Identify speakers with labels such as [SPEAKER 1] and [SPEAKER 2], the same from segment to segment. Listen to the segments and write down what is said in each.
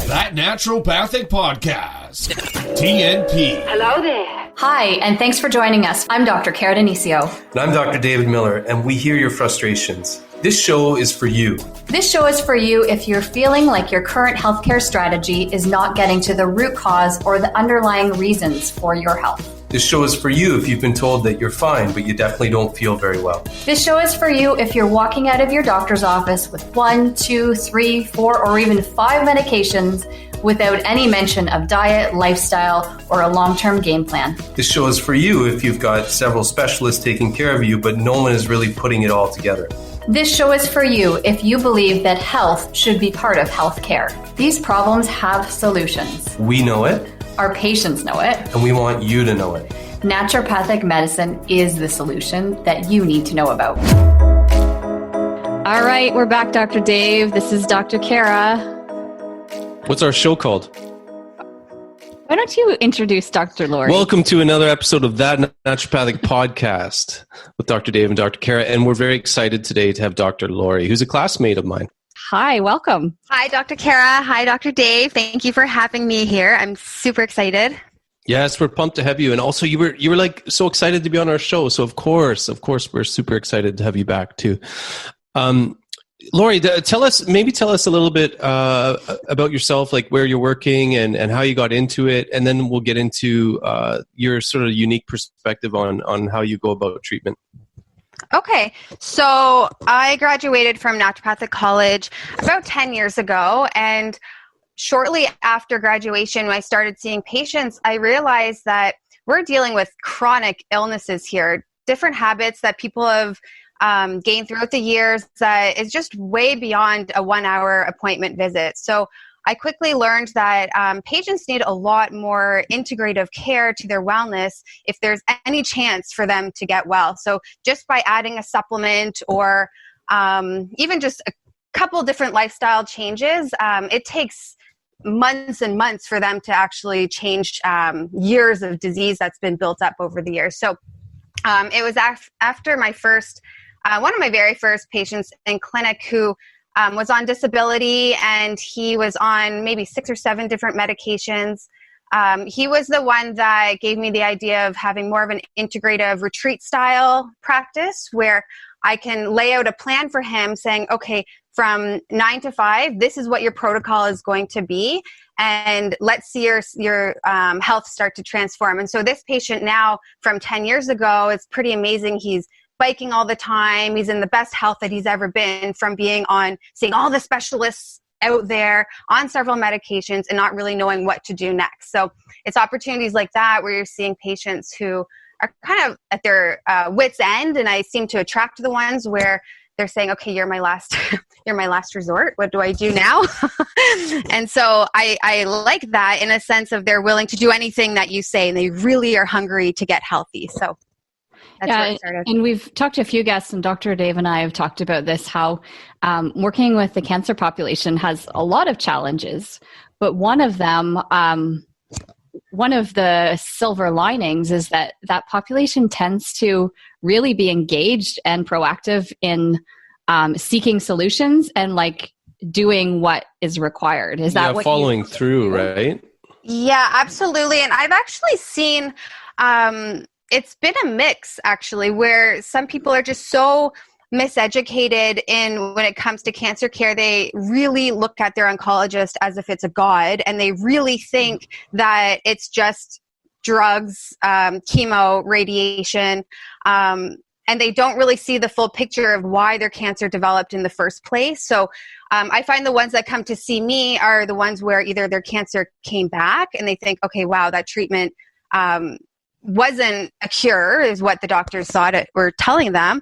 [SPEAKER 1] That Naturopathic Podcast. TNP.
[SPEAKER 2] Hello there.
[SPEAKER 3] Hi, and thanks for joining us. I'm Dr. Cara Denisio.
[SPEAKER 4] And I'm Dr. David Miller, and we hear your frustrations. This show is for you.
[SPEAKER 3] This show is for you if you're feeling like your current healthcare strategy is not getting to the root cause or the underlying reasons for your health.
[SPEAKER 4] This show is for you if you've been told that you're fine, but you definitely don't feel very well.
[SPEAKER 3] This show is for you if you're walking out of your doctor's office with 1, 2, 3, 4, or even 5 medications without any mention of diet, lifestyle, or a long-term game plan.
[SPEAKER 4] This show is for you if you've got several specialists taking care of you, but no one is really putting it all together.
[SPEAKER 3] This show is for you if you believe that health should be part of healthcare. These problems have solutions.
[SPEAKER 4] We know it.
[SPEAKER 3] Our patients know it.
[SPEAKER 4] And we want you to know it.
[SPEAKER 3] Naturopathic medicine is the solution that you need to know about. All right, we're back, Dr. Dave. This is Dr. Cara.
[SPEAKER 5] What's our show called?
[SPEAKER 3] Why don't you introduce Dr. Laurie?
[SPEAKER 5] Welcome to another episode of That Naturopathic Podcast with Dr. Dave and Dr. Cara. And we're very excited today to have Dr. Laurie, who's a classmate of mine.
[SPEAKER 3] Hi, welcome.
[SPEAKER 2] Hi, Dr. Cara. Hi, Dr. Dave. Thank you for having me here. I'm super excited.
[SPEAKER 5] Yes, we're pumped to have you. And also you were like so excited to be on our show. So of course, we're super excited to have you back too. Laurie, tell us a little bit about yourself, like where you're working and how you got into it. And then we'll get into your sort of unique perspective on how you go about treatment.
[SPEAKER 2] Okay, so I graduated from naturopathic college about 10 years ago, and shortly after graduation, when I started seeing patients, I realized that we're dealing with chronic illnesses here, different habits that people have gained throughout the years that is just way beyond a 1-hour appointment visit. So I quickly learned that patients need a lot more integrative care to their wellness if there's any chance for them to get well. So just by adding a supplement or even just a couple different lifestyle changes, it takes months and months for them to actually change years of disease that's been built up over the years. So it was after my first, one of my very first patients in clinic who was on disability, and he was on maybe 6 or 7 different medications. He was the one that gave me the idea of having more of an integrative retreat style practice where I can lay out a plan for him saying, okay, from 9 to 5, this is what your protocol is going to be. And let's see your health start to transform. And so this patient now from 10 years ago, it's pretty amazing. He's biking all the time. He's in the best health that he's ever been from being on, seeing all the specialists out there on several medications and not really knowing what to do next. So it's opportunities like that where you're seeing patients who are kind of at their wit's end, and I seem to attract the ones where they're saying, okay, you're my last resort. What do I do now? And so I like that in a sense of they're willing to do anything that you say, and they really are hungry to get healthy. So that's where it started.
[SPEAKER 3] And we've talked to a few guests, and Dr. Dave and I have talked about this, how working with the cancer population has a lot of challenges, but one of them, one of the silver linings is that population tends to really be engaged and proactive in seeking solutions and like doing what is required. Is that what
[SPEAKER 5] following through, right?
[SPEAKER 2] Yeah, absolutely. And I've actually seen it's been a mix actually, where some people are just so miseducated in when it comes to cancer care. They really look at their oncologist as if it's a god, and they really think that it's just drugs, chemo, radiation, and they don't really see the full picture of why their cancer developed in the first place. So I find the ones that come to see me are the ones where either their cancer came back and they think, okay, wow, that treatment wasn't a cure is what the doctors thought it were telling them,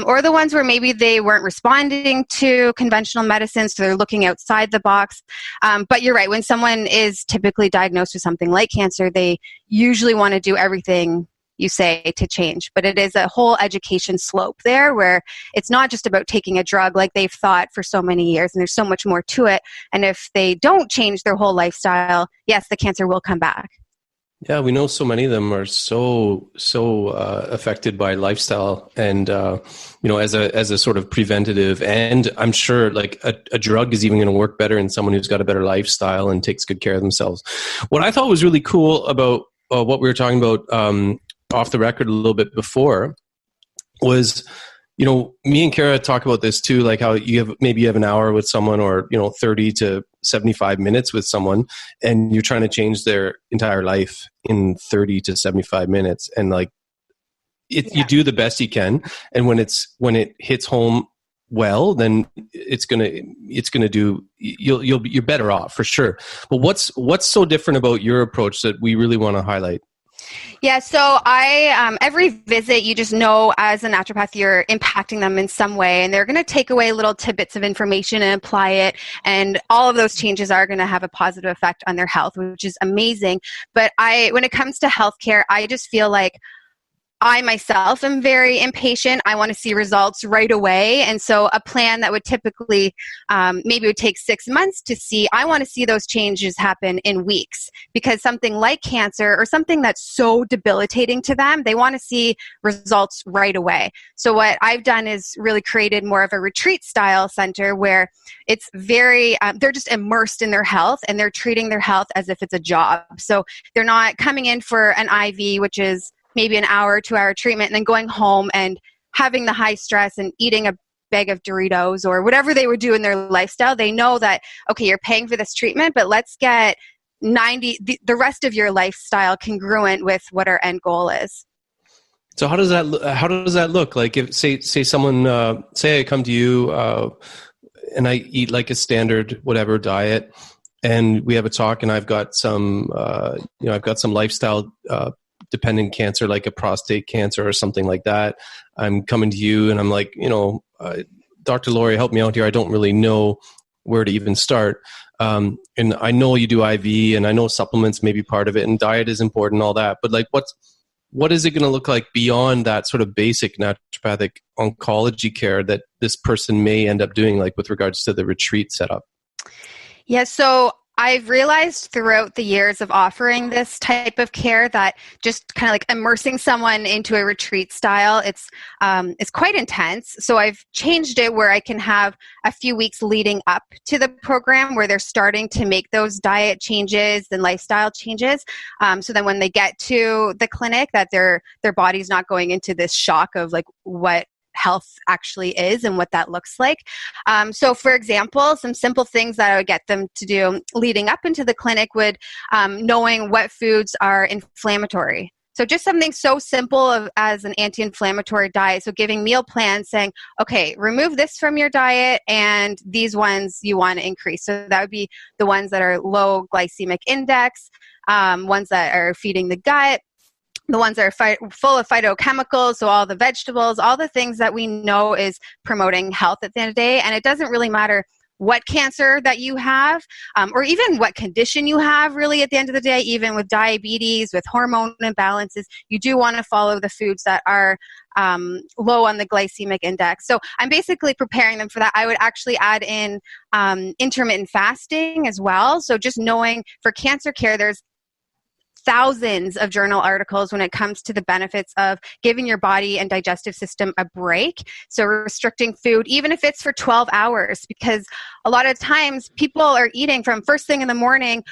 [SPEAKER 2] or the ones where maybe they weren't responding to conventional medicine, so they're looking outside the box. But you're right, when someone is typically diagnosed with something like cancer, they usually want to do everything you say to change. But it is a whole education slope there where it's not just about taking a drug like they've thought for so many years, and there's so much more to it. And if they don't change their whole lifestyle, yes, the cancer will come back.
[SPEAKER 5] Yeah, we know so many of them are so affected by lifestyle, and as a sort of preventative. And I'm sure like a drug is even going to work better in someone who's got a better lifestyle and takes good care of themselves. What I thought was really cool about what we were talking about off the record a little bit before was, me and Kara talk about this too, like how you have an hour with someone, or 30 to 75 minutes with someone, and you're trying to change their entire life in 30 to 75 minutes, and like you do the best you can, and when it hits home well, then it's gonna do, you're better off for sure. But what's so different about your approach that we really want to highlight?
[SPEAKER 2] Yeah, so I every visit, you just know as a naturopath, you're impacting them in some way, and they're going to take away little tidbits of information and apply it, and all of those changes are going to have a positive effect on their health, which is amazing. But when it comes to healthcare, I just feel like I myself am very impatient. I want to see results right away. And so a plan that would typically maybe would take 6 months to see, I want to see those changes happen in weeks, because something like cancer or something that's so debilitating to them, they want to see results right away. So what I've done is really created more of a retreat style center where it's very, they're just immersed in their health, and they're treating their health as if it's a job. So they're not coming in for an IV, which is maybe an hour, 2-hour treatment, and then going home and having the high stress and eating a bag of Doritos or whatever they would do in their lifestyle. They know that, okay, you're paying for this treatment, but let's get the rest of your lifestyle congruent with what our end goal is.
[SPEAKER 5] So how does that look? Like if say someone, say I come to you and I eat like a standard whatever diet, and we have a talk, and I've got some lifestyle dependent cancer, like a prostate cancer or something like that. I'm coming to you and I'm like, Dr. Laurie, help me out here. I don't really know where to even start. And I know you do IV, and I know supplements may be part of it, and diet is important, all that. But like, what is it going to look like beyond that sort of basic naturopathic oncology care that this person may end up doing, like with regards to the retreat setup?
[SPEAKER 2] Yeah, so I've realized throughout the years of offering this type of care that just kind of like immersing someone into a retreat style, it's quite intense. So I've changed it where I can have a few weeks leading up to the program where they're starting to make those diet changes and lifestyle changes. So then when they get to the clinic, that their body's not going into this shock of like what health actually is and what that looks like. So for example, some simple things that I would get them to do leading up into the clinic would knowing what foods are inflammatory. So just something so simple as an anti-inflammatory diet. So giving meal plans saying, okay, remove this from your diet and these ones you want to increase. So that would be the ones that are low glycemic index, ones that are feeding the gut, the ones that are full of phytochemicals, so all the vegetables, all the things that we know is promoting health at the end of the day. And it doesn't really matter what cancer that you have, or even what condition you have, really, at the end of the day. Even with diabetes, with hormone imbalances, you do want to follow the foods that are low on the glycemic index. So I'm basically preparing them for that. I would actually add in intermittent fasting as well. So just knowing for cancer care, there's thousands of journal articles when it comes to the benefits of giving your body and digestive system a break. So restricting food, even if it's for 12 hours, because a lot of times people are eating from first thing in the morning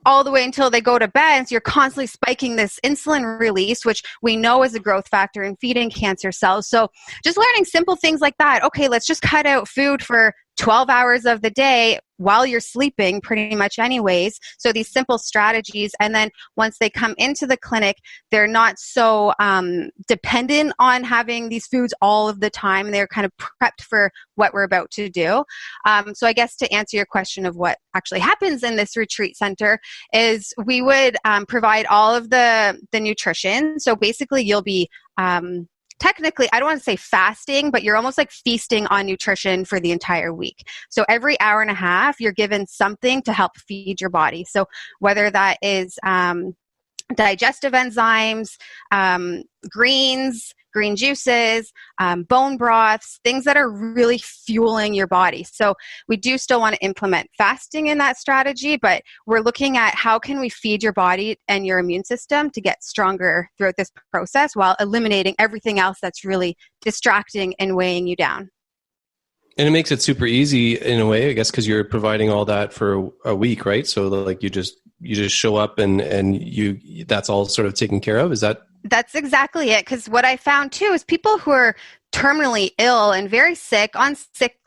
[SPEAKER 2] all the way until they go to bed. So you're constantly spiking this insulin release, which we know is a growth factor in feeding cancer cells. So just learning simple things like that. Okay, let's just cut out food for 12 hours of the day while you're sleeping pretty much anyways. So these simple strategies. And then once they come into the clinic, they're not so dependent on having these foods all of the time. They're kind of prepped for what we're about to do. So I guess to answer your question of what actually happens in this retreat center is we would provide all of the nutrition. So basically you'll be technically, I don't want to say fasting, but you're almost like feasting on nutrition for the entire week. So every hour and a half, you're given something to help feed your body. So whether that is digestive enzymes, greens, green juices, bone broths, things that are really fueling your body. So we do still want to implement fasting in that strategy, but we're looking at how can we feed your body and your immune system to get stronger throughout this process while eliminating everything else that's really distracting and weighing you down.
[SPEAKER 5] And it makes it super easy in a way, I guess, because you're providing all that for a week, right? So like you just show up and that's all sort of taken care of. Is that?
[SPEAKER 2] That's exactly it. Because what I found too is people who are terminally ill and very sick, on sick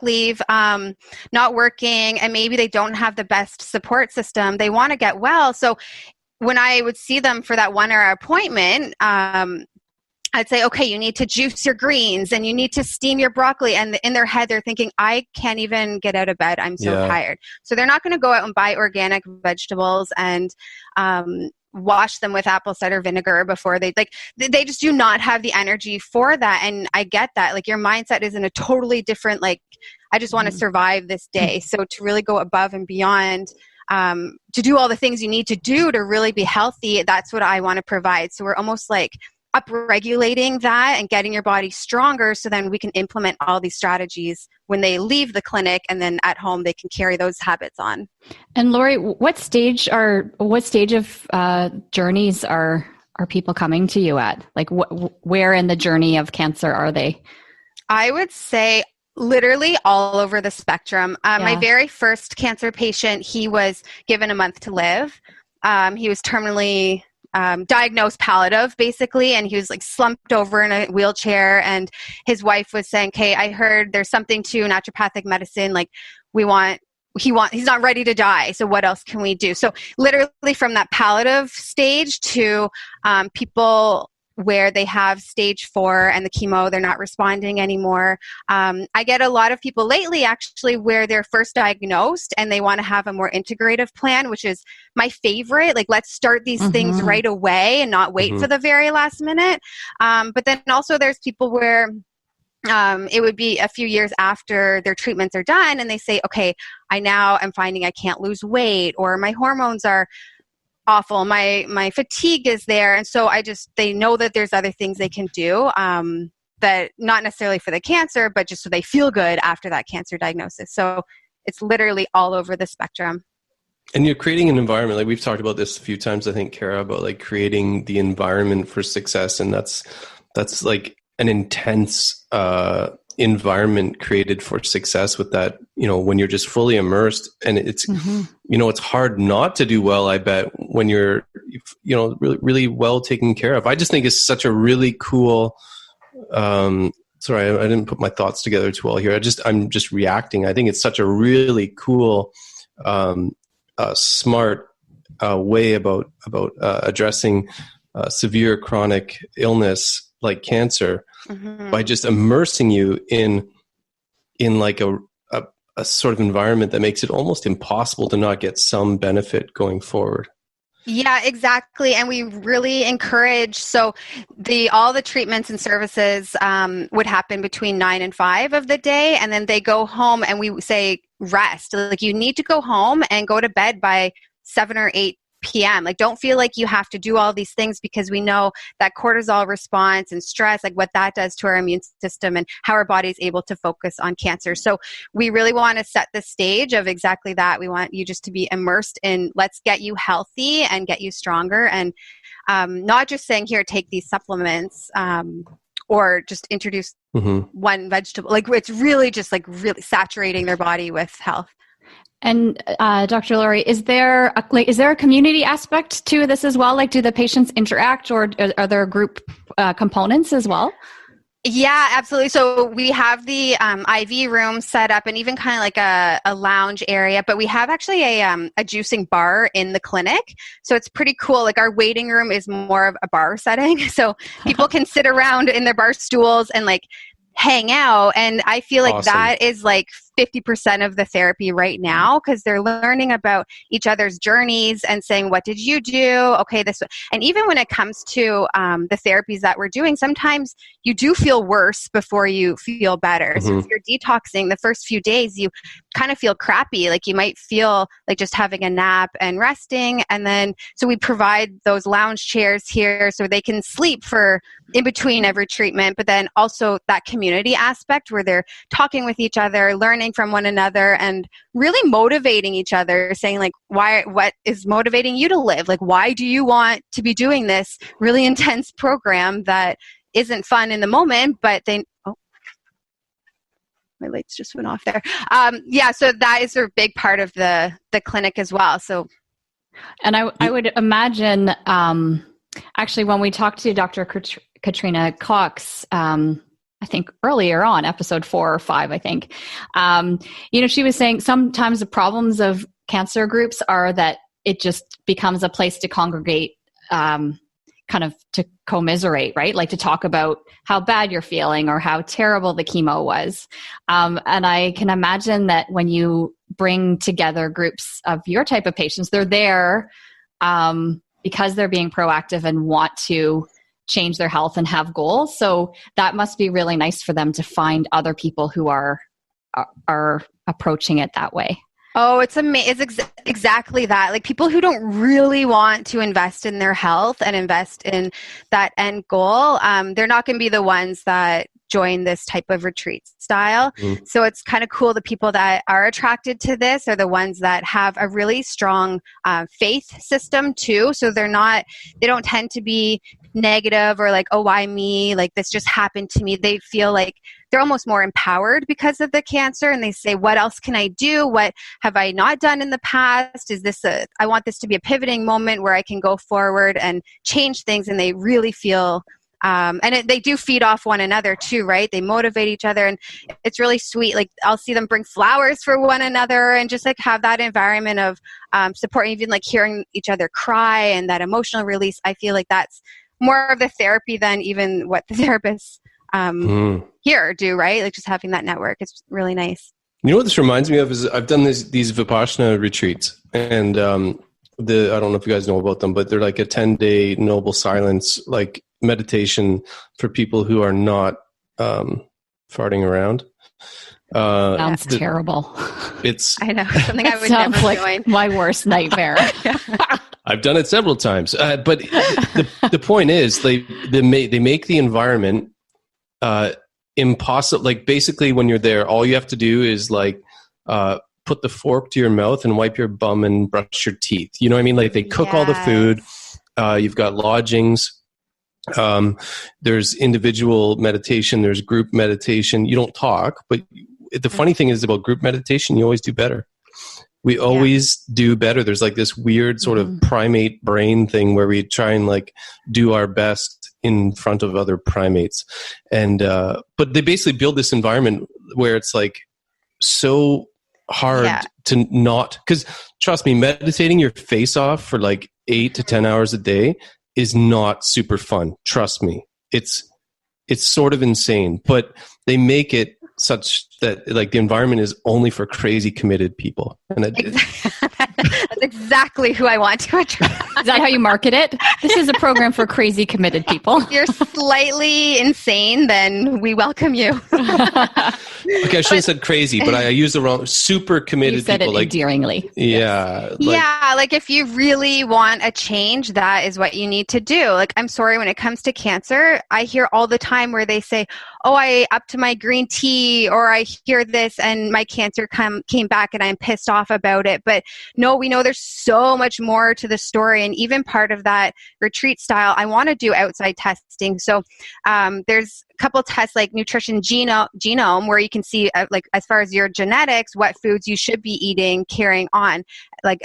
[SPEAKER 2] leave, not working, and maybe they don't have the best support system. They want to get well. So when I would see them for that 1 hour appointment, I'd say, okay, you need to juice your greens and you need to steam your broccoli. And in their head, they're thinking, I can't even get out of bed. I'm so tired. So they're not going to go out and buy organic vegetables and wash them with apple cider vinegar before they just do not have the energy for that. And I get that. Like your mindset is in a totally different, like, I just want to survive this day. So to really go above and beyond, to do all the things you need to do to really be healthy, that's what I want to provide. So we're almost like upregulating that and getting your body stronger so then we can implement all these strategies when they leave the clinic, and then at home they can carry those habits on.
[SPEAKER 3] And Lori, what stage of journeys are people coming to you at? Like where in the journey of cancer are they? I
[SPEAKER 2] would say literally all over the spectrum. My very first cancer patient, he was given a month to live. He was terminally diagnosed palliative basically, and he was like slumped over in a wheelchair, and his wife was saying, okay, I heard there's something to naturopathic medicine, like he's not ready to die, so what else can we do? So literally from that palliative stage to people where they have stage 4 and the chemo, they're not responding anymore. I get a lot of people lately actually where they're first diagnosed and they want to have a more integrative plan, which is my favorite. Like, let's start these things right away and not wait for the very last minute. But then also there's people where it would be a few years after their treatments are done and they say, okay, I now am finding I can't lose weight, or my hormones are awful, my fatigue is there, and so they know that there's other things they can do that not necessarily for the cancer, but just so they feel good after that cancer diagnosis. So it's literally all over the spectrum.
[SPEAKER 5] And you're creating an environment, like we've talked about this a few times, I think, Kara, about like creating the environment for success, and that's like an intense environment created for success with that, when you're just fully immersed, and it's, it's hard not to do well, I bet, when you're, really, really well taken care of. I just think it's such a really cool, sorry, I didn't put my thoughts together too well here. I'm just reacting. I think it's such a really cool, smart way about addressing severe chronic illness like cancer, by just immersing you in like a sort of environment that makes it almost impossible to not get some benefit going forward.
[SPEAKER 2] Yeah, exactly. And we really encourage, so all the treatments and services would happen between 9 and 5 of the day, and then they go home and we say rest. Like, you need to go home and go to bed by 7 or 8 p.m. Like, don't feel like you have to do all these things, because we know that cortisol response and stress, like what that does to our immune system and how our body is able to focus on cancer. So we really want to set the stage of exactly that. We want you just to be immersed in, let's get you healthy and get you stronger, and not just saying, here, take these supplements, or just introduce one vegetable. Like, it's really just like really saturating their body with health.
[SPEAKER 3] And Dr. Lori, is there a community aspect to this as well? Like, do the patients interact, or are there group components as well?
[SPEAKER 2] Yeah, absolutely. So we have the IV room set up, and even kind of like a lounge area, but we have actually a juicing bar in the clinic. So it's pretty cool. Like, our waiting room is more of a bar setting. So people can sit around in their bar stools and like hang out. And I feel like that is like 50% of the therapy right now, because they're learning about each other's journeys and saying, what did you do? Okay, this. And even when it comes to the therapies that we're doing, sometimes you do feel worse before you feel better. Mm-hmm. So if you're detoxing, the first few days, you kind of feel crappy. Like you might feel like just having a nap and resting. And then, so we provide those lounge chairs here so they can sleep for in between every treatment, but then also that community aspect where they're talking with each other, learning from one another, and really motivating each other, saying like, what is motivating you to live? Like, why do you want to be doing this really intense program that isn't fun in the moment, but they, my lights just went off there. So that is a big part of the clinic as well. So,
[SPEAKER 3] and I would imagine, actually, when we talked to Dr. Katrina Cox, I think earlier on, episode 4 or 5, I think, she was saying sometimes the problems of cancer groups are that it just becomes a place to congregate, kind of to commiserate, right? Like to talk about how bad you're feeling or how terrible the chemo was. And I can imagine that when you bring together groups of your type of patients, they're there because they're being proactive and want to change their health and have goals. So that must be really nice for them to find other people who are approaching it that way.
[SPEAKER 2] Oh, it's exactly that. Like people who don't really want to invest in their health and invest in that end goal, they're not going to be the ones that join this type of retreat style. Mm. So it's kind of cool. The people that are attracted to this are the ones that have a really strong faith system too. So they don't tend to be negative or like, oh, why me? Like this just happened to me. They feel like they're almost more empowered because of the cancer. And they say, what else can I do? What have I not done in the past? I want this to be a pivoting moment where I can go forward and change things. And they really feel, they do feed off one another too, right? They motivate each other and it's really sweet. Like I'll see them bring flowers for one another and just like have that environment of supporting, even like hearing each other cry and that emotional release. I feel like that's more of the therapy than even what the therapists here do, right? Like just having that network. It's really nice.
[SPEAKER 5] You know what this reminds me of is I've done these Vipassana retreats, and I don't know if you guys know about them, but they're like a 10-day noble silence, like meditation for people who are not farting around.
[SPEAKER 3] Sounds terrible.
[SPEAKER 2] I know, something I would never
[SPEAKER 3] like
[SPEAKER 2] join.
[SPEAKER 3] My worst nightmare.
[SPEAKER 5] I've done it several times, but the point is they make the environment impossible. Like basically when you're there, all you have to do is like put the fork to your mouth and wipe your bum and brush your teeth. You know what I mean? Like they cook all the food. You've got lodgings. There's individual meditation. There's group meditation. You don't talk, but the funny thing is about group meditation, you always do better. We always do better. There's like this weird sort of primate brain thing where we try and like do our best in front of other primates. And, but they basically build this environment where it's like so hard to not, because trust me, meditating your face off for like 8 to 10 hours a day is not super fun. Trust me. It's sort of insane, but they make it such that like the environment is only for crazy committed people. And
[SPEAKER 2] that's exactly who I want to attract.
[SPEAKER 3] Is that how you market it? This is a program for crazy committed people.
[SPEAKER 2] If you're slightly insane, then we welcome you.
[SPEAKER 5] Okay, I should have said crazy, but I used the wrong. Super committed
[SPEAKER 3] you said
[SPEAKER 5] people.
[SPEAKER 3] It
[SPEAKER 5] like
[SPEAKER 3] endearingly.
[SPEAKER 5] Yeah.
[SPEAKER 2] Like if you really want a change, that is what you need to do. Like I'm sorry, when it comes to cancer, I hear all the time where they say, oh, I upped my green tea, or I hear this and my cancer came back and I'm pissed off about it. But no, we know there's so much more to the story. And even part of that retreat style, I want to do outside testing. So there's a couple tests like nutrition genome where you can see like as far as your genetics, what foods you should be eating, carrying on like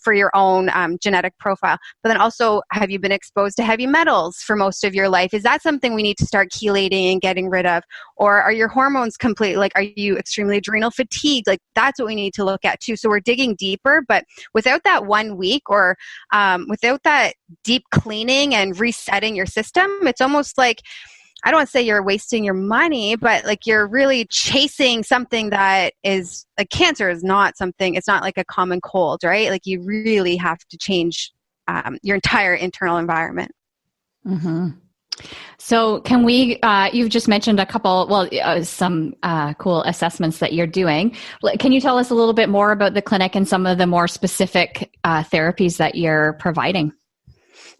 [SPEAKER 2] for your own genetic profile. But then also, have you been exposed to heavy metals for most of your life? Is that something we need to start chelating and getting rid of? Or are your hormones complete? Like, are you extremely adrenal fatigued? Like, that's what we need to look at too. So we're digging deeper, but without that 1 week or without that deep cleaning and resetting your system, it's almost like I don't want to say you're wasting your money, but like you're really chasing something that is like cancer is not something, it's not like a common cold, right? Like you really have to change your entire internal environment.
[SPEAKER 3] Mm-hmm. So can we, you've just mentioned a couple, some cool assessments that you're doing. Can you tell us a little bit more about the clinic and some of the more specific therapies that you're providing?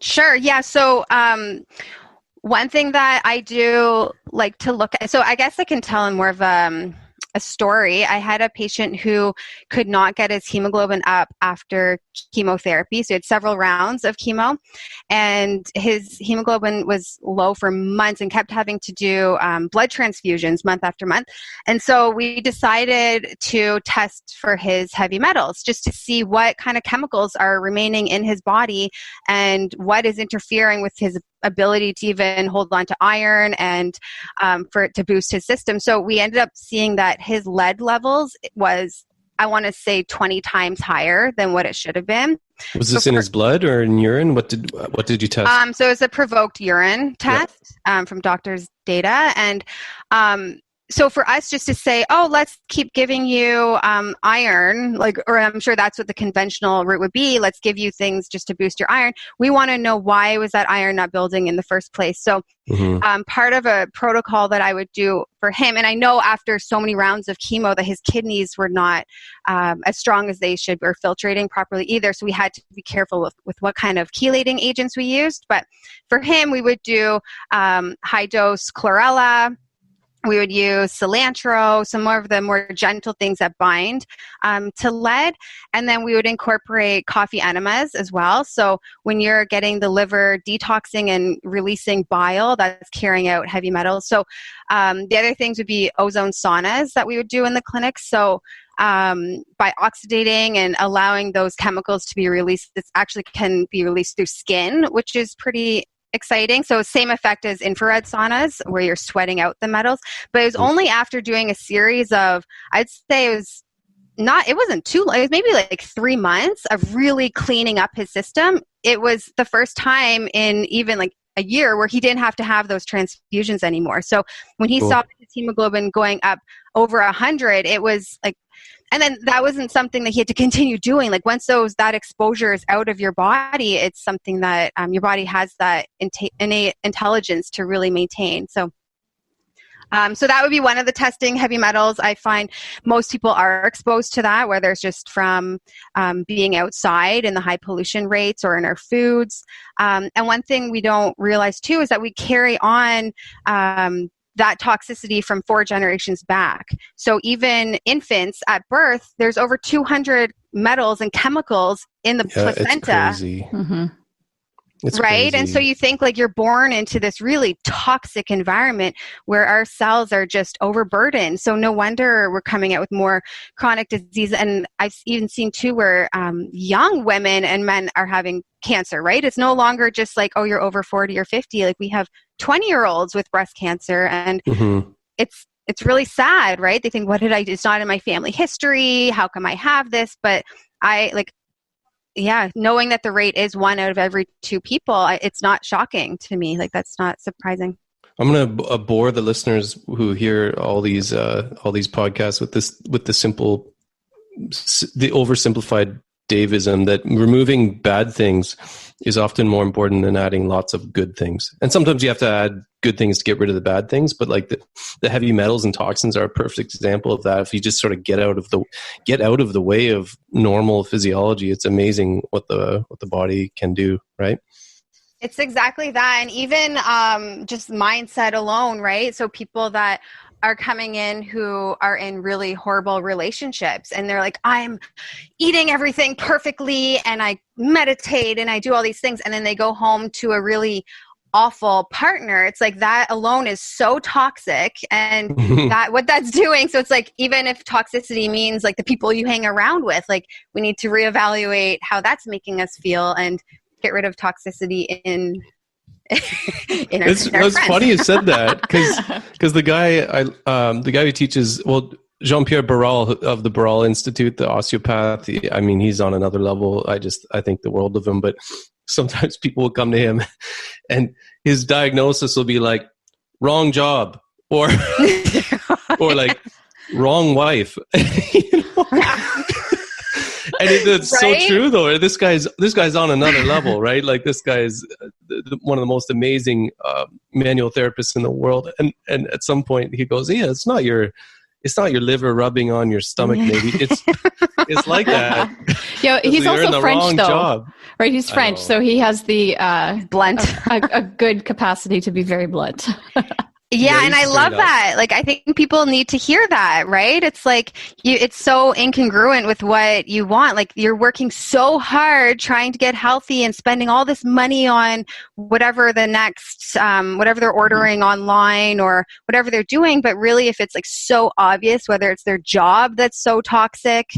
[SPEAKER 2] Sure. Yeah. So, one thing that I do like to look at, so I guess I can tell in more of a story. I had a patient who could not get his hemoglobin up after chemotherapy. So he had several rounds of chemo, and his hemoglobin was low for months and kept having to do blood transfusions month after month. And so we decided to test for his heavy metals just to see what kind of chemicals are remaining in his body and what is interfering with his ability to even hold on to iron and for it to boost his system. So we ended up seeing that his lead levels was, I want to say, 20 times higher than what it should have been.
[SPEAKER 5] Was this in his blood or in urine? What did you test?
[SPEAKER 2] So it was a provoked urine test from doctor's data. And so for us just to say, oh, let's keep giving you iron, or I'm sure that's what the conventional route would be. Let's give you things just to boost your iron. We want to know why was that iron not building in the first place. So part of a protocol that I would do for him, and I know after so many rounds of chemo that his kidneys were not as strong as they should or filtrating properly either. So we had to be careful with what kind of chelating agents we used. But for him, we would do high dose chlorella. We would use cilantro, some more of the more gentle things that bind to lead. And then we would incorporate coffee enemas as well. So when you're getting the liver detoxing and releasing bile, that's carrying out heavy metals. So the other things would be ozone saunas that we would do in the clinic. So by oxidating and allowing those chemicals to be released, this actually can be released through skin, which is pretty exciting. So same effect as infrared saunas where you're sweating out the metals, but it was only after doing a series of, I'd say it wasn't too long, it was maybe like 3 months of really cleaning up his system. It was the first time in even like a year where he didn't have to have those transfusions anymore. So when he saw his hemoglobin going up over 100, it was like, and then that wasn't something that he had to continue doing. Like once that exposure is out of your body, it's something that your body has that innate intelligence to really maintain. So that would be one of the testing heavy metals. I find most people are exposed to that, whether it's just from being outside in the high pollution rates or in our foods. And one thing we don't realize too is that we carry on that toxicity from 4 generations back. So even infants at birth, there's over 200 metals and chemicals in the placenta.
[SPEAKER 5] It's crazy.
[SPEAKER 3] Mm-hmm.
[SPEAKER 5] It's
[SPEAKER 2] right.
[SPEAKER 5] crazy.
[SPEAKER 2] And so you think like you're born into this really toxic environment where our cells are just overburdened. So no wonder we're coming out with more chronic disease. And I've even seen too where young women and men are having cancer, right? It's no longer just like, oh, you're over 40 or 50. Like we have 20-year-olds with breast cancer, and it's really sad, right? They think, what did I do? It's not in my family history. How come I have this? But knowing that the rate is 1 out of every 2 people, it's not shocking to me. Like that's not surprising.
[SPEAKER 5] I'm going to bore the listeners who hear all these podcasts with the oversimplified Davism that removing bad things is often more important than adding lots of good things. And sometimes you have to add good things to get rid of the bad things, but like the heavy metals and toxins are a perfect example of that. If you just sort of get out of the way of normal physiology, it's amazing what the body can do, right?
[SPEAKER 2] It's exactly that. And even just mindset alone, right? So people that are coming in who are in really horrible relationships and they're like, I'm eating everything perfectly and I meditate and I do all these things. And then they go home to a really awful partner. It's like that alone is so toxic and what that's doing. So it's like, even if toxicity means like the people you hang around with, like we need to reevaluate how that's making us feel and get rid of toxicity in
[SPEAKER 5] it's funny you said that because the guy who teaches, Jean-Pierre Barral of the Barral Institute, the osteopath, he's on another level. I think the world of him, but sometimes people will come to him and his diagnosis will be like, wrong job, or or like wrong wife. You know? And it's
[SPEAKER 2] Right?
[SPEAKER 5] so true though. This guy's on another level, right? Like this guy's one of the most amazing manual therapists in the world. And at some point he goes, "Yeah, it's not your liver rubbing on your stomach. Maybe it's like that."
[SPEAKER 3] Yeah, he's
[SPEAKER 5] You're in
[SPEAKER 3] also
[SPEAKER 5] the
[SPEAKER 3] French
[SPEAKER 5] wrong
[SPEAKER 3] though,
[SPEAKER 5] job.
[SPEAKER 3] right? He's French, so he has the
[SPEAKER 2] Blunt.
[SPEAKER 3] a good capacity to be very blunt.
[SPEAKER 2] Yeah, and I
[SPEAKER 5] straight
[SPEAKER 2] love
[SPEAKER 5] up.
[SPEAKER 2] that. Like, I think people need to hear that, right? It's like, it's so incongruent with what you want. Like, you're working so hard trying to get healthy and spending all this money on whatever the next, whatever they're ordering online or whatever they're doing. But really, if it's like so obvious, whether it's their job that's so toxic,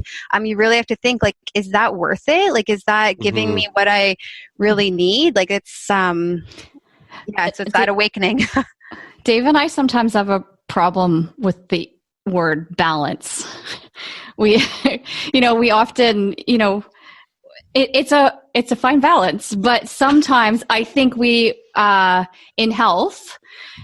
[SPEAKER 2] you really have to think, like, is that worth it? Like, is that giving me what I really need? Like, it's, it's that awakening.
[SPEAKER 3] Dave and I sometimes have a problem with the word balance. We often, it's a fine balance, but sometimes I think we, in health,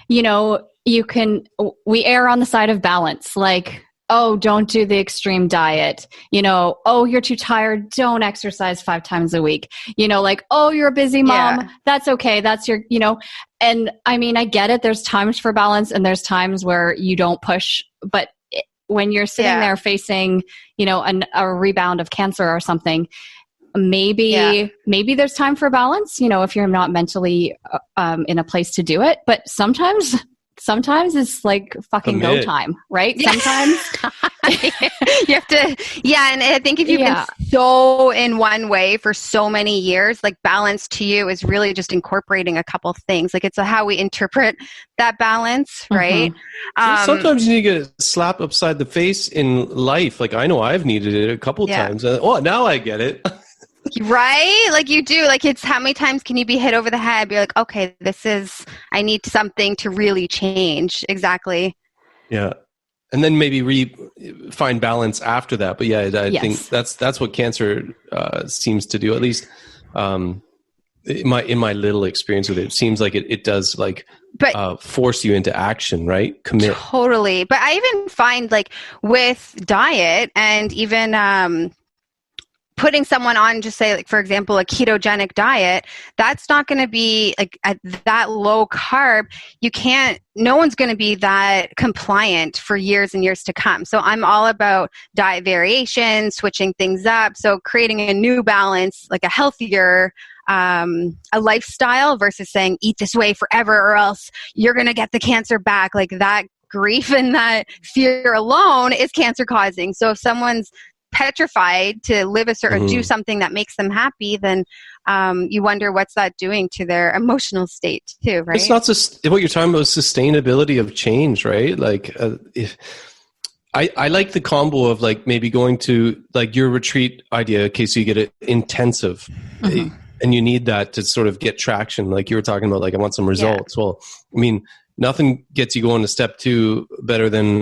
[SPEAKER 3] we err on the side of balance. Like, oh, don't do the extreme diet. Oh, you're too tired. Don't exercise 5 times a week. Like, oh, you're a busy mom.
[SPEAKER 2] Yeah.
[SPEAKER 3] That's okay. That's your, and I mean, I get it. There's times for balance and there's times where you don't push, but when you're sitting there facing, a rebound of cancer or something, maybe there's time for balance, if you're not mentally in a place to do it. But sometimes it's like fucking go time, right?
[SPEAKER 2] Yeah.
[SPEAKER 3] Sometimes
[SPEAKER 2] you have to, and I think if you've been so in one way for so many years, like balance to you is really just incorporating a couple things. Like it's how we interpret that balance, right?
[SPEAKER 5] Sometimes you need to get a slap upside the face in life. Like I know I've needed it a couple times. Oh, now I get it.
[SPEAKER 2] Right? Like you do. Like it's how many times can you be hit over the head? Be like, okay, I need something to really change. Exactly. Yeah.
[SPEAKER 5] And then maybe find balance after that. But I think that's what cancer seems to do. At least in my little experience with it, it seems like it does force you into action, right? Commit.
[SPEAKER 2] Totally. But I even find like with diet and even putting someone on, just say, like, for example, a ketogenic diet, that's not going to be like at that low carb. No one's going to be that compliant for years and years to come. So I'm all about diet variation, switching things up. So creating a new balance, like a healthier a lifestyle versus saying, eat this way forever or else you're going to get the cancer back. Like that grief and that fear alone is cancer causing. So if someone's petrified to live a certain, do something that makes them happy, then you wonder what's that doing to their emotional state too, right?
[SPEAKER 5] It's not just what you're talking about, sustainability of change, right? Like I like the combo of like maybe going to like your retreat idea. Okay, so you get it intensive and you need that to sort of get traction. Like you were talking about, like I want some results. Well, I mean, nothing gets you going to step 2 better than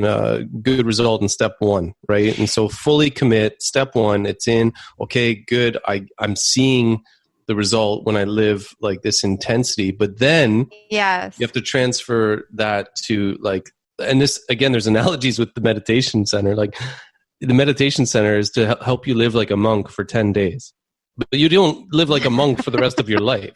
[SPEAKER 5] good result in step 1, right? And so fully commit. Step 1, it's in. Okay, good. I'm seeing the result when I live like this intensity. But then you have to transfer that to like, and this again, there's analogies with the meditation center. Like the meditation center is to help you live like a monk for 10 days. But you don't live like a monk for the rest of your life.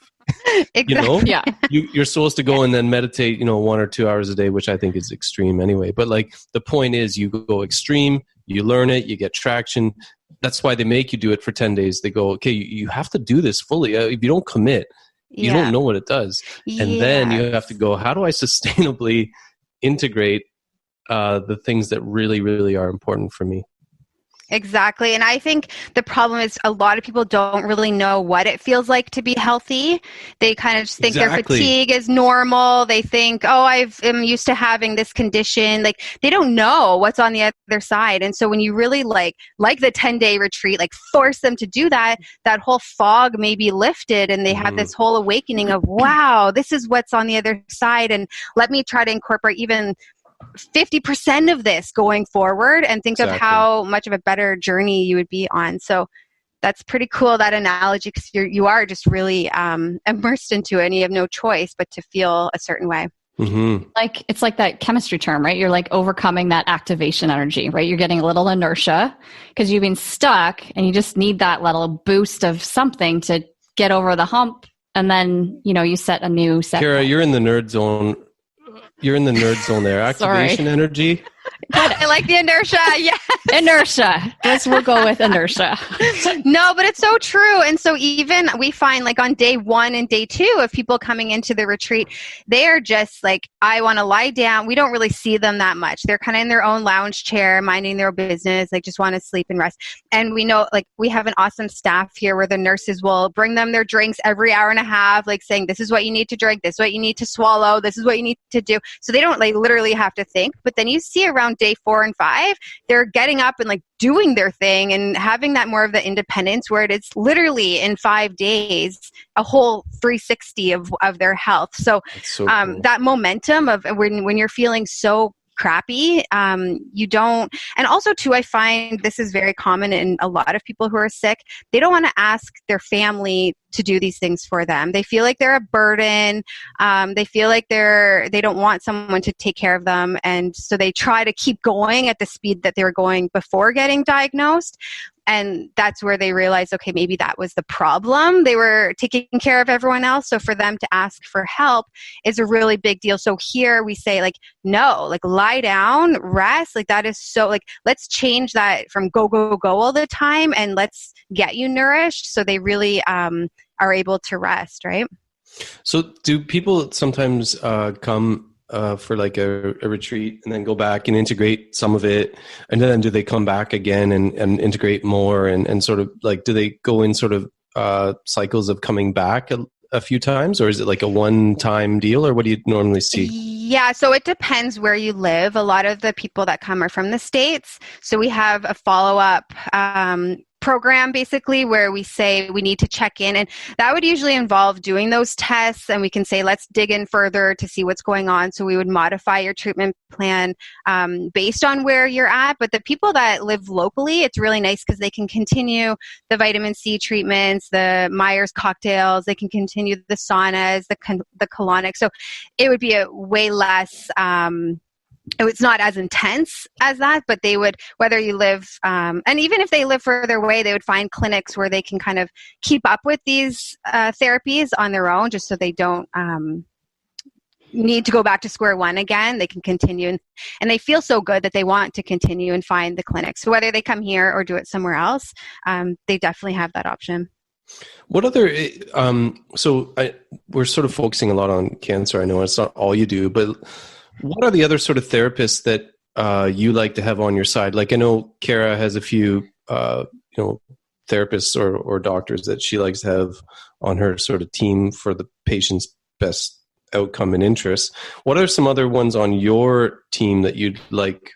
[SPEAKER 2] Exactly.
[SPEAKER 5] You're supposed to go and then meditate 1 or 2 hours a day, which I think is extreme anyway. But like the point is you go extreme, you learn it, you get traction. That's why they make you do it for 10 days. They go, okay, you have to do this fully. If you don't commit, you don't know what it does. And then you have to go, how do I sustainably integrate the things that really, really are important for me?
[SPEAKER 2] Exactly. And I think the problem is a lot of people don't really know what it feels like to be healthy. They kind of just think their fatigue is normal. They think, oh, I'm used to having this condition. Like they don't know what's on the other side. And so when you really like the 10-day retreat, like force them to do that whole fog may be lifted and they have this whole awakening of, wow, this is what's on the other side. And let me try to incorporate even 50% of this going forward and think of how much of a better journey you would be on. So that's pretty cool, that analogy, because you are just really immersed into it and you have no choice but to feel a certain way.
[SPEAKER 3] Like, it's like that chemistry term, right? You're like overcoming that activation energy, right? You're getting a little inertia because you've been stuck and you just need that little boost of something to get over the hump. And then, you set a new set.
[SPEAKER 5] Kara, you're in the nerd zone. You're in the nerd zone there. Activation energy.
[SPEAKER 2] I like the inertia. Yeah.
[SPEAKER 3] Inertia. We'll go with inertia.
[SPEAKER 2] No, but it's so true. And so even we find like on day 1 and day 2 of people coming into the retreat, they are just like, I want to lie down. We don't really see them that much. They're kind of in their own lounge chair, minding their business, like just want to sleep and rest. And we know, like, we have an awesome staff here where the nurses will bring them their drinks every hour and a half, like saying, this is what you need to drink. This is what you need to swallow. This is what you need to do. So they don't like literally have to think. But then you see around day 4 and 5, they're getting up and like doing their thing and having that more of the independence where it's literally in 5 days, a whole 360 of their health. So, cool. That momentum of when you're feeling so crappy, you don't, and also too, I find this is very common in a lot of people who are sick. They don't want to ask their family to do these things for them. They feel like they're a burden. They feel like they don't want someone to take care of them. And so they try to keep going at the speed that they were going before getting diagnosed. And that's where they realize, okay, maybe that was the problem. They were taking care of everyone else. So for them to ask for help is a really big deal. So here we say like, no, like lie down, rest. Like that is so like, let's change that from go, go, go all the time. And let's get you nourished. So they really are able to rest, right?
[SPEAKER 5] So do people sometimes come for like a retreat and then go back and integrate some of it, and then do they come back again and integrate more and sort of like, do they go in sort of cycles of coming back a few times, or is it like a one-time deal, or what do you normally see?
[SPEAKER 2] Yeah, so it depends where you live. A lot of the people that come are from the States, so we have a follow-up program basically where we say we need to check in, and that would usually involve doing those tests, and we can say let's dig in further to see what's going on. So we would modify your treatment plan based on where you're at. But the people that live locally, it's really nice because they can continue the vitamin C treatments, the Myers cocktails, they can continue the saunas, the colonic. So it would be a way less it's not as intense as that, but they would, whether you live, and even if they live further away, they would find clinics where they can kind of keep up with these therapies on their own, just so they don't need to go back to square one again. They can continue, and they feel so good that they want to continue and find the clinics. So whether they come here or do it somewhere else, they definitely have that option.
[SPEAKER 5] What other, we're sort of focusing a lot on cancer. I know it's not all you do, but what are the other sort of therapists that you like to have on your side? Like I know Kara has a few, therapists or doctors that she likes to have on her sort of team for the patient's best outcome and interest. What are some other ones on your team that you'd like,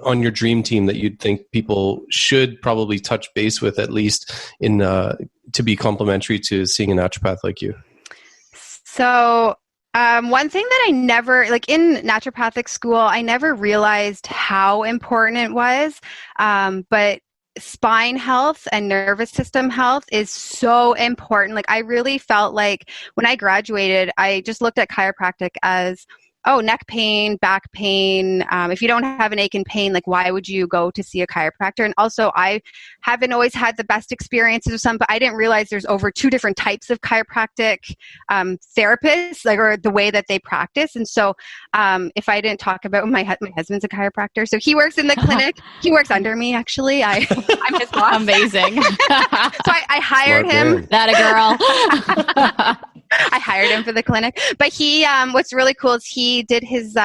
[SPEAKER 5] on your dream team, that you'd think people should probably touch base with, at least in to be complementary to seeing a naturopath like you?
[SPEAKER 2] So one thing that I never, like in naturopathic school, I never realized how important it was, but spine health and nervous system health is so important. Like I really felt like when I graduated, I just looked at chiropractic as, oh, neck pain, back pain. If you don't have an ache and pain, like why would you go to see a chiropractor? And also I haven't always had the best experiences with some, but I didn't realize there's over 2 different types of chiropractic therapists, like, or the way that they practice. And so if I didn't talk about my husband's a chiropractor, so he works in the clinic. He works under me, actually. I'm his boss.
[SPEAKER 3] Amazing.
[SPEAKER 2] So I hired him.
[SPEAKER 3] That a girl.
[SPEAKER 2] I hired him for the clinic. But he, what's really cool is he did his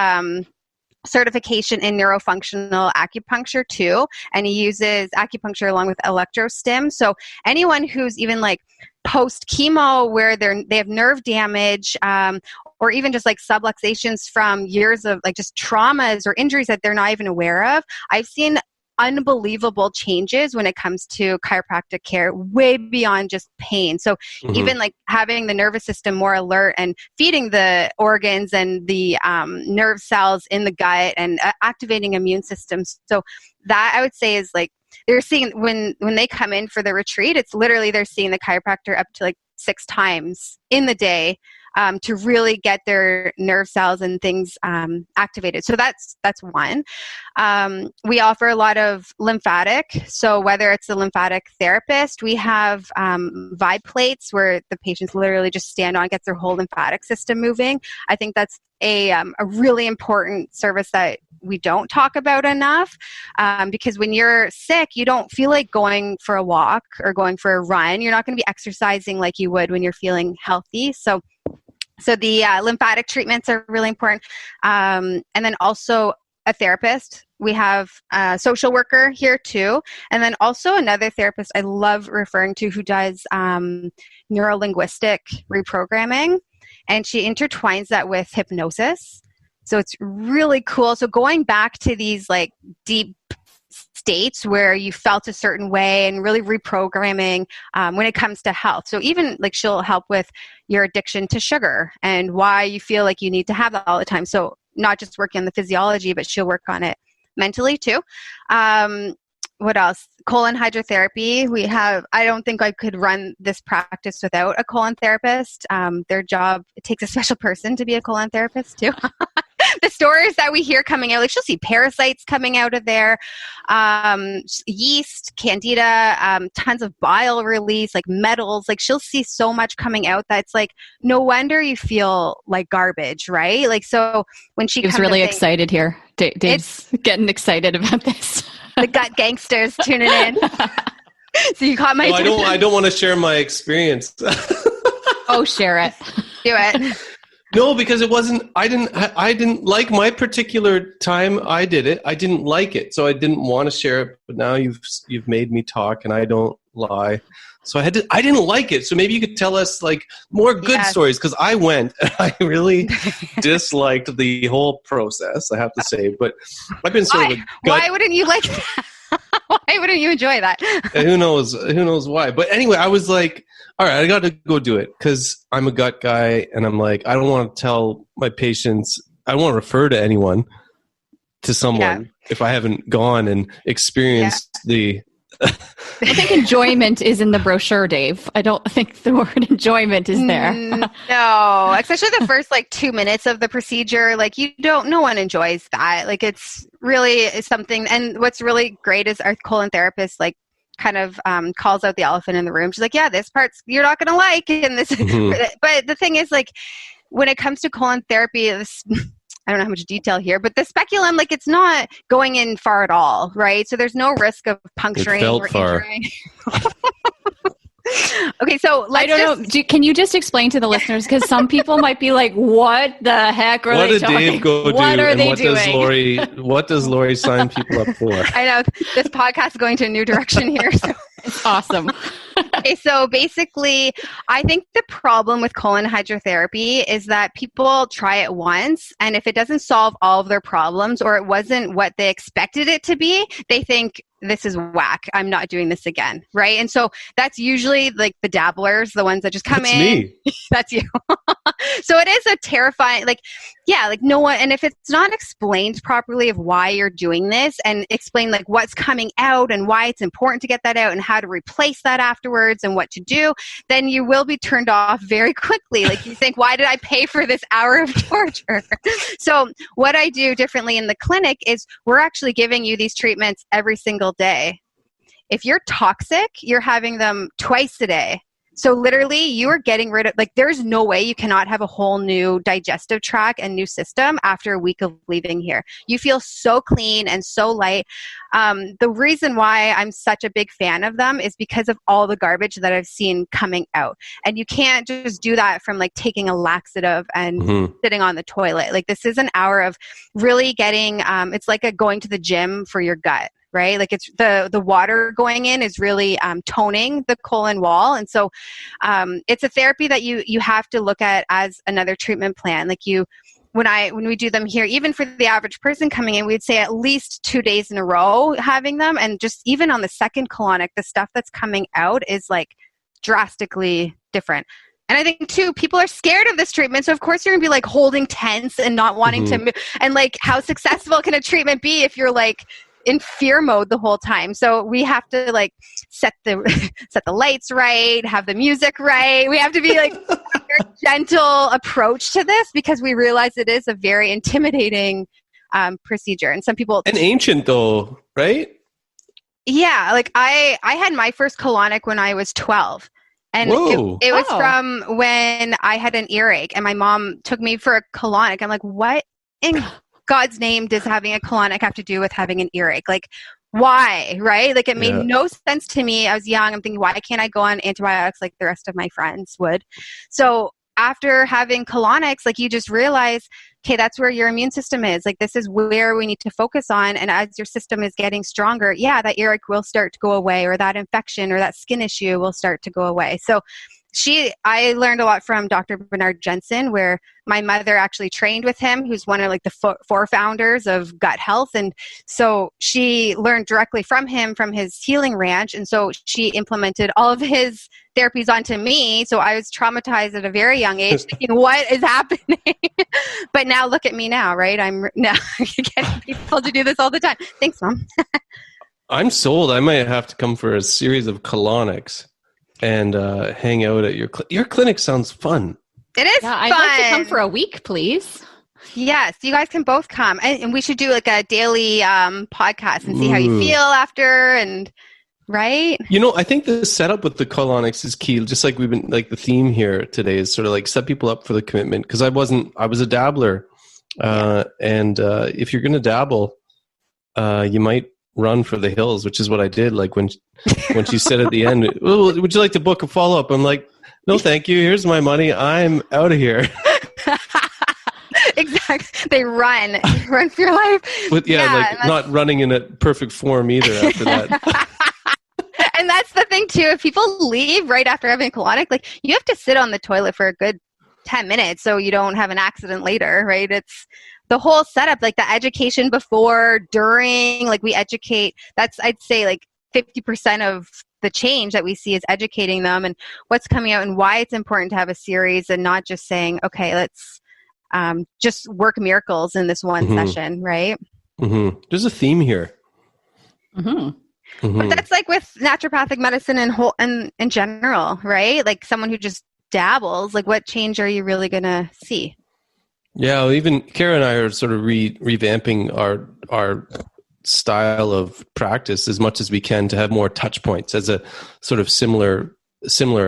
[SPEAKER 2] certification in neurofunctional acupuncture too. And he uses acupuncture along with electrostim. So anyone who's even like post chemo where they have nerve damage, or even just like subluxations from years of like just traumas or injuries that they're not even aware of, I've seen unbelievable changes when it comes to chiropractic care, way beyond just pain. So even like having the nervous system more alert and feeding the organs and the nerve cells in the gut and activating immune systems. So that I would say is like, they're seeing when they come in for the retreat, it's literally they're seeing the chiropractor up to like 6 times in the day. to really get their nerve cells and things activated. So that's one. We offer a lot of lymphatic. So whether it's a lymphatic therapist, we have vibe plates where the patients literally just stand on, gets their whole lymphatic system moving. I think that's a really important service that we don't talk about enough, because when you're sick, you don't feel like going for a walk or going for a run. You're not going to be exercising like you would when you're feeling healthy. So the lymphatic treatments are really important. And then also a therapist. We have a social worker here too. And then also another therapist I love referring to who does neuro-linguistic reprogramming. And she intertwines that with hypnosis. So it's really cool. So going back to these like deep states where you felt a certain way and really reprogramming when it comes to health. So even like she'll help with your addiction to sugar and why you feel like you need to have that all the time. So not just working on the physiology, but she'll work on it mentally too. What else? Colon hydrotherapy. We have, I don't think I could run this practice without a colon therapist. Their job, it takes a special person to be a colon therapist too. The stories that we hear coming out, like she'll see parasites coming out of there, yeast, candida, tons of bile release, like metals, like she'll see so much coming out that's like, no wonder you feel like garbage, right? Like, so when she
[SPEAKER 3] was really excited here. Dave's getting excited about this.
[SPEAKER 2] The gut gangsters tuning in. So you caught my attention.
[SPEAKER 5] I don't want to share my experience.
[SPEAKER 3] Oh, share it.
[SPEAKER 2] Do it.
[SPEAKER 5] No, because it wasn't, I didn't like my particular time I did it. I didn't like it. So I didn't want to share it, but now you've made me talk and I don't lie. So I didn't like it. So maybe you could tell us like more good stories, because I went and I really disliked the whole process, I have to say. But I've been sort of a gut.
[SPEAKER 2] Why wouldn't you like that? Why wouldn't you enjoy that?
[SPEAKER 5] Who knows why? But anyway, I was like, all right, I got to go do it because I'm a gut guy, and I'm like, I don't want to tell my patients, I don't want to refer to anyone to someone if I haven't gone and experienced the.
[SPEAKER 3] I think enjoyment is in the brochure, Dave. I don't think the word enjoyment is there.
[SPEAKER 2] No, especially the first like 2 minutes of the procedure. Like no one enjoys that. Like it's really something. And what's really great is our colon therapist like kind of calls out the elephant in the room. She's like, yeah, this part's you're not going to like. And this, but the thing is like, when it comes to colon therapy, I don't know how much detail here, but the speculum, like it's not going in far at all, right? So there's no risk of puncturing or injuring. Okay, so
[SPEAKER 3] I don't know. Can you just explain to the listeners? Because some people might be like, "What the heck are they talking?
[SPEAKER 5] Dave go do?
[SPEAKER 3] What are they
[SPEAKER 5] doing? What does Lori sign people up for?"
[SPEAKER 2] I know this podcast is going to a new direction here. So.
[SPEAKER 3] It's awesome.
[SPEAKER 2] Okay, so basically, I think the problem with colon hydrotherapy is that people try it once, and if it doesn't solve all of their problems or it wasn't what they expected it to be, they think, this is whack. I'm not doing this again, right? And so that's usually like the dabblers, the ones that just come in.
[SPEAKER 5] Me.
[SPEAKER 2] That's you. So it is a terrifying, like no one, and if it's not explained properly of why you're doing this and explain like what's coming out and why it's important to get that out and how to replace that afterwards and what to do, then you will be turned off very quickly. Like you think, why did I pay for this hour of torture? So what I do differently in the clinic is we're actually giving you these treatments every single day. If you're toxic, you're having them twice a day. So literally you are getting rid of, like there's no way you cannot have a whole new digestive tract and new system after a week of leaving here. You feel so clean and so light. The reason why I'm such a big fan of them is because of all the garbage that I've seen coming out. And you can't just do that from like taking a laxative and sitting on the toilet. Like this is an hour of really getting, it's like going to the gym for your gut. Right? Like it's the water going in is really toning the colon wall. And so it's a therapy that you have to look at as another treatment plan. Like when we do them here, even for the average person coming in, we'd say at least 2 days in a row having them. And just even on the second colonic, the stuff that's coming out is like drastically different. And I think too, people are scared of this treatment. So of course you're gonna be like holding tense and not wanting to move. And like how successful can a treatment be if you're like in fear mode the whole time? So we have to like set the lights right, have the music right. We have to be like very gentle approach to this because we realize it is a very intimidating procedure. And some people...
[SPEAKER 5] And ancient though, right?
[SPEAKER 2] Yeah. Like I had my first colonic when I was 12. And it was from when I had an earache and my mom took me for a colonic. I'm like, what in God's name does having a colonic have to do with having an earache? Like, why? Right? Like, it made no sense to me. I was young. I'm thinking, why can't I go on antibiotics like the rest of my friends would? So after having colonics, like, you just realize, okay, that's where your immune system is. Like, this is where we need to focus on. And as your system is getting stronger, that earache will start to go away, or that infection or that skin issue will start to go away. So I learned a lot from Dr. Bernard Jensen, where my mother actually trained with him, who's one of like the four founders of gut health. And so she learned directly from him, from his healing ranch. And so she implemented all of his therapies onto me. So I was traumatized at a very young age thinking, what is happening? But now look at me now, right? I'm now getting people to do this all the time. Thanks, Mom.
[SPEAKER 5] I'm sold. I might have to come for a series of colonics and hang out at your clinic. Sounds fun.
[SPEAKER 2] It is fun.
[SPEAKER 3] I'd like to come for a week, please.
[SPEAKER 2] Yes, you guys can both come. And we should do like a daily podcast and see how you feel after, and right?
[SPEAKER 5] I think the setup with the colonics is key. Just like we've been, like the theme here today is sort of like set people up for the commitment. Because I was a dabbler. And if you're going to dabble, you might run for the hills, which is what I did. Like when she said at the end, oh, would you like to book a follow-up? I'm like, no, thank you. Here's my money. I'm out of here.
[SPEAKER 2] Exactly. They run for your life.
[SPEAKER 5] But not running in a perfect form either after that.
[SPEAKER 2] And that's the thing too. If people leave right after having a colonic, like, you have to sit on the toilet for a good 10 minutes so you don't have an accident later, right? It's the whole setup, like the education before, during, like we educate. That's, I'd say, like 50% of the change that we see is educating them and what's coming out and why it's important to have a series and not just saying, okay, let's just work miracles in this one session, right?
[SPEAKER 5] Mm-hmm. There's a theme here.
[SPEAKER 3] Mm-hmm.
[SPEAKER 2] But that's like with naturopathic medicine and in general, right? Like someone who just dabbles, like what change are you really going to see?
[SPEAKER 5] Yeah, well, even Kara and I are sort of revamping our style of practice as much as we can to have more touch points as a sort of similar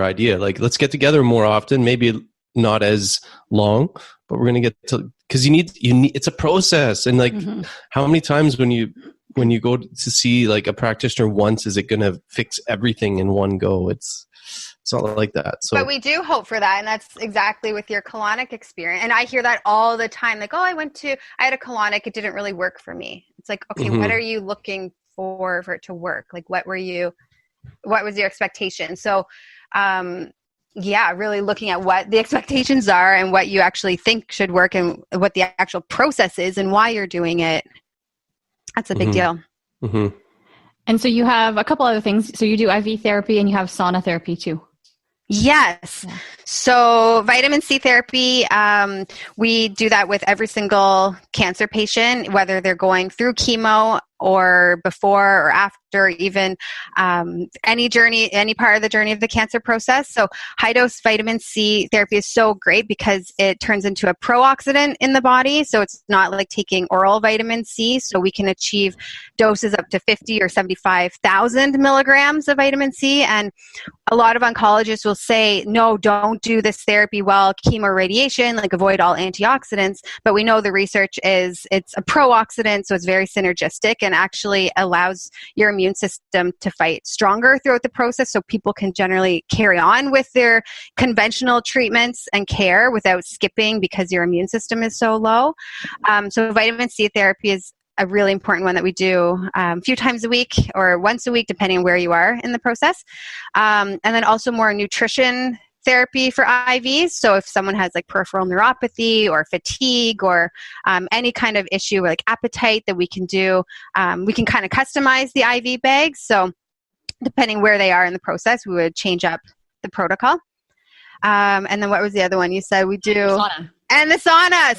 [SPEAKER 5] idea. Like, let's get together more often, maybe not as long, but we're going to get to, because you need, it's a process. And like, how many times when you go to see like a practitioner once, is it going to fix everything in one go? It's not like that. So,
[SPEAKER 2] but we do hope for that. And that's exactly with your colonic experience. And I hear that all the time. Like, oh, I had a colonic. It didn't really work for me. It's like, okay, what are you looking for it to work? Like, what was your expectation? So, really looking at what the expectations are and what you actually think should work and what the actual process is and why you're doing it. That's a big deal.
[SPEAKER 5] Mm-hmm.
[SPEAKER 3] And so you have a couple other things. So you do IV therapy and you have sauna therapy too.
[SPEAKER 2] Yes. Yeah. So vitamin C therapy, we do that with every single cancer patient, whether they're going through chemo or before or after, even any part of the journey of the cancer process. So high dose vitamin C therapy is so great because it turns into a pro-oxidant in the body. So it's not like taking oral vitamin C. So we can achieve doses up to 50 or 75,000 milligrams of vitamin C. And a lot of oncologists will say, no, don't do this therapy while chemo radiation, like avoid all antioxidants. But we know the research is it's a pro-oxidant, so it's very synergistic and actually allows your immune system to fight stronger throughout the process, so people can generally carry on with their conventional treatments and care without skipping because your immune system is so low. So vitamin C therapy is a really important one that we do a few times a week or once a week, depending on where you are in the process. And then also more nutrition therapy for IVs. So if someone has like peripheral neuropathy or fatigue or any kind of issue like appetite that we can do, we can kind of customize the IV bags. So depending where they are in the process, we would change up the protocol. And then what was the other one you said we do?
[SPEAKER 3] Sauna.
[SPEAKER 2] And the sauna.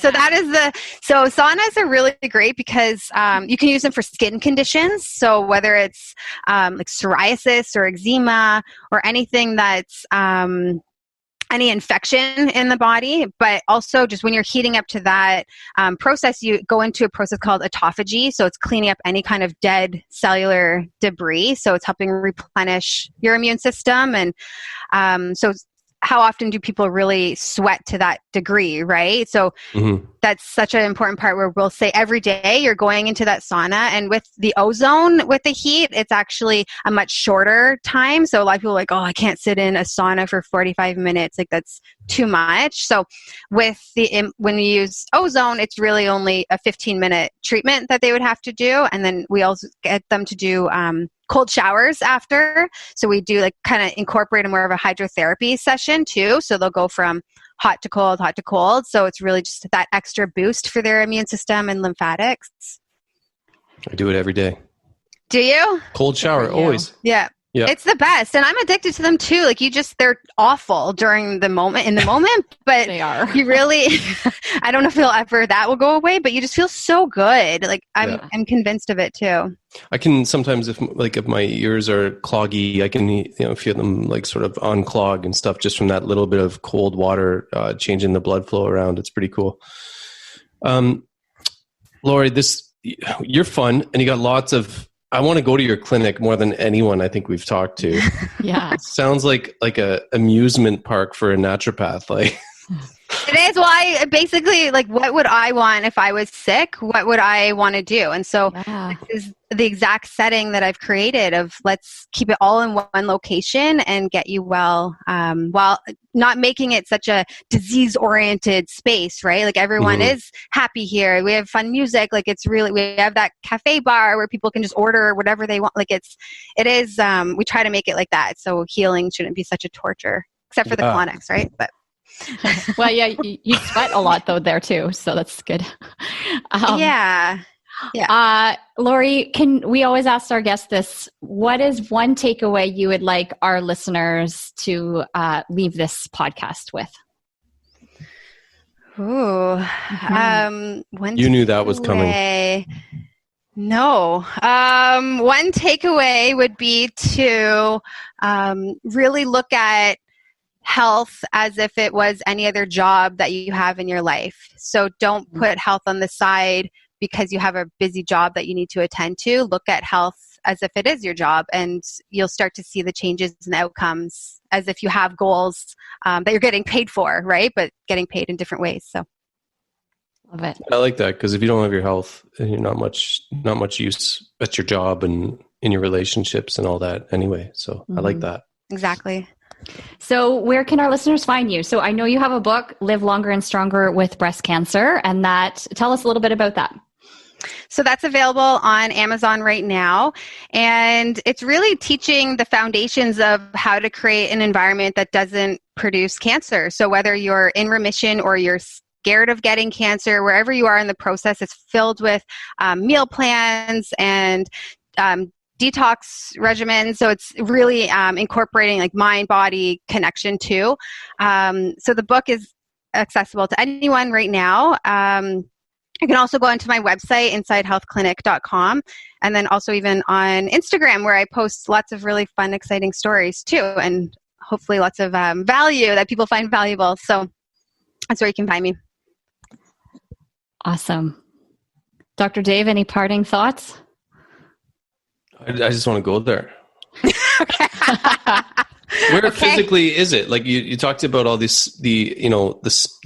[SPEAKER 2] So saunas are really great because you can use them for skin conditions. So whether it's like psoriasis or eczema or anything that's any infection in the body, but also just when you're heating up to that process, you go into a process called autophagy. So it's cleaning up any kind of dead cellular debris. So it's helping replenish your immune system. And so how often do people really sweat to that degree, right? So that's such an important part where we'll say every day you're going into that sauna, and with the ozone, with the heat, it's actually a much shorter time. So a lot of people are like, oh, I can't sit in a sauna for 45 minutes. Like that's too much. So with when you use ozone, it's really only a 15-minute treatment that they would have to do. And then we also get them to do cold showers after. So we do like kind of incorporate more of a hydrotherapy session too. So they'll go from hot to cold, hot to cold. So it's really just that extra boost for their immune system and lymphatics.
[SPEAKER 5] I do it every day.
[SPEAKER 2] Do you?
[SPEAKER 5] Cold shower, always.
[SPEAKER 2] Yeah. Yeah. It's the best. And I'm addicted to them too. Like they're awful in the moment, but
[SPEAKER 3] they are.
[SPEAKER 2] You really, I don't know if that will go away, but you just feel so good. Like I'm convinced of it too.
[SPEAKER 5] I can sometimes, if my ears are cloggy, I can, feel them like sort of unclog and stuff just from that little bit of cold water, changing the blood flow around. It's pretty cool. Lori, you're fun and you got lots of, I want to go to your clinic more than anyone I think we've talked to.
[SPEAKER 3] Yeah.
[SPEAKER 5] It sounds like a amusement park for a naturopath. Like
[SPEAKER 2] it is. Well, I basically like, what would I want if I was sick? What would I want to do? And so this is the exact setting that I've created of let's keep it all in one location and get you well, while not making it such a disease-oriented space, right? Like everyone is happy here. We have fun music. Like we have that cafe bar where people can just order whatever they want. Like it is, we try to make it like that. So healing shouldn't be such a torture, except for the colonics, right? But
[SPEAKER 3] well, yeah, you sweat a lot though there too, so that's good.
[SPEAKER 2] Yeah.
[SPEAKER 3] Lori, we always ask our guests this: what is one takeaway you would like our listeners to leave this podcast with?
[SPEAKER 2] Ooh,
[SPEAKER 5] you knew that was coming.
[SPEAKER 2] No. One takeaway would be to really look at health as if it was any other job that you have in your life. So don't put health on the side because you have a busy job that you need to attend to. Look at health as if it is your job, and you'll start to see the changes and outcomes as if you have goals that you're getting paid for, right? But getting paid in different ways. So
[SPEAKER 3] love it.
[SPEAKER 5] I like that, because if you don't have your health, you're not much use at your job and in your relationships and all that anyway. So I like that.
[SPEAKER 2] Exactly.
[SPEAKER 3] So where can our listeners find you? So I know you have a book, Live Longer and Stronger with Breast Cancer, and tell us a little bit about that.
[SPEAKER 2] So that's available on Amazon right now. And it's really teaching the foundations of how to create an environment that doesn't produce cancer. So whether you're in remission or you're scared of getting cancer, wherever you are in the process, it's filled with meal plans and detox regimen. So it's really incorporating like mind-body connection too. So the book is accessible to anyone right now. You can also go onto my website, insidehealthclinic.com, and then also even on Instagram, where I post lots of really fun, exciting stories too, and hopefully lots of value that people find valuable. So that's where you can find me.
[SPEAKER 3] Awesome. Dr. Dave, any parting thoughts?
[SPEAKER 5] I just want to go there. Where physically is it? Like you talked about all the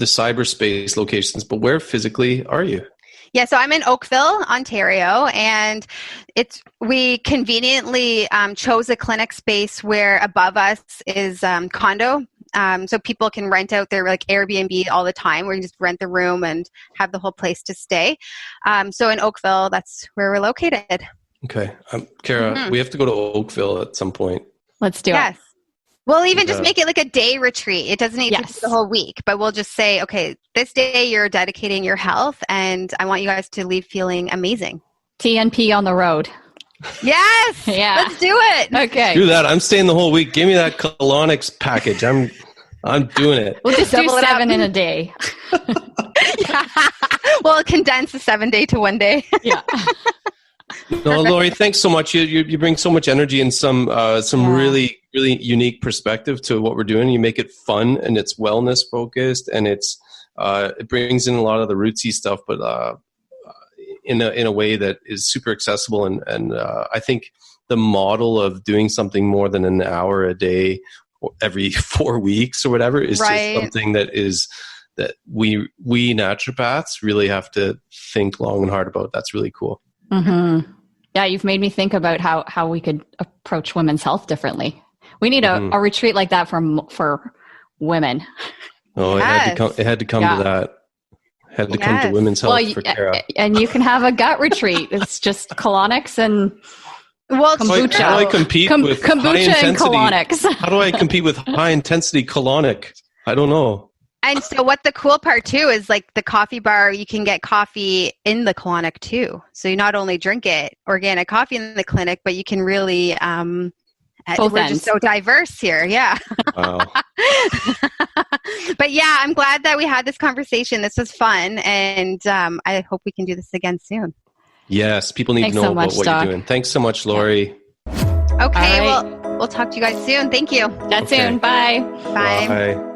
[SPEAKER 5] cyberspace locations, but where physically are you?
[SPEAKER 2] Yeah, so I'm in Oakville, Ontario, and we conveniently chose a clinic space where above us is condo. So people can rent out their like Airbnb all the time, where you just rent the room and have the whole place to stay. So in Oakville, that's where we're located.
[SPEAKER 5] Okay. Kara, we have to go to Oakville at some point.
[SPEAKER 3] Let's do it.
[SPEAKER 2] We'll even just make it like a day retreat. It doesn't need to be the whole week, but we'll just say, okay, this day you're dedicating your health, and I want you guys to leave feeling amazing.
[SPEAKER 3] TNP on the road.
[SPEAKER 2] Yes. Yeah. Let's do it.
[SPEAKER 3] Okay.
[SPEAKER 5] Do that. I'm staying the whole week. Give me that colonics package. I'm doing it.
[SPEAKER 3] We'll just do 7 in a day.
[SPEAKER 2] We'll condense the 7-day to 1 day.
[SPEAKER 3] Yeah.
[SPEAKER 5] No, Lori, thanks so much. You bring so much energy and some really really unique perspective to what we're doing. You make it fun and it's wellness focused, and it brings in a lot of the rootsy stuff, but in a way that is super accessible. And I think the model of doing something more than an hour a day or every 4 weeks or whatever is just something that we naturopaths really have to think long and hard about. That's really cool.
[SPEAKER 3] Mm-hmm. Yeah, you've made me think about how we could approach women's health differently. We need a retreat like that for women.
[SPEAKER 5] Oh, yes. It had to come to that. Had to come to women's health for Kara.
[SPEAKER 3] And you can have a gut retreat. It's just colonics and kombucha.
[SPEAKER 5] How do I compete with
[SPEAKER 3] kombucha
[SPEAKER 5] high intensity?
[SPEAKER 3] And colonics?
[SPEAKER 5] How do I compete with high intensity colonic? I don't know.
[SPEAKER 2] And so what the cool part too is like the coffee bar, you can get coffee in the colonic too. So you not only drink it, organic coffee in the clinic, but you can really, we're just so diverse here. Yeah.
[SPEAKER 5] Wow.
[SPEAKER 2] But yeah, I'm glad that we had this conversation. This was fun. And I hope we can do this again soon.
[SPEAKER 5] Yes. People need to know about what you're doing. Thanks so much, Lori.
[SPEAKER 2] Okay. Well, we'll talk to you guys soon. Thank you.
[SPEAKER 3] Soon. Bye.
[SPEAKER 2] Bye.
[SPEAKER 5] Bye.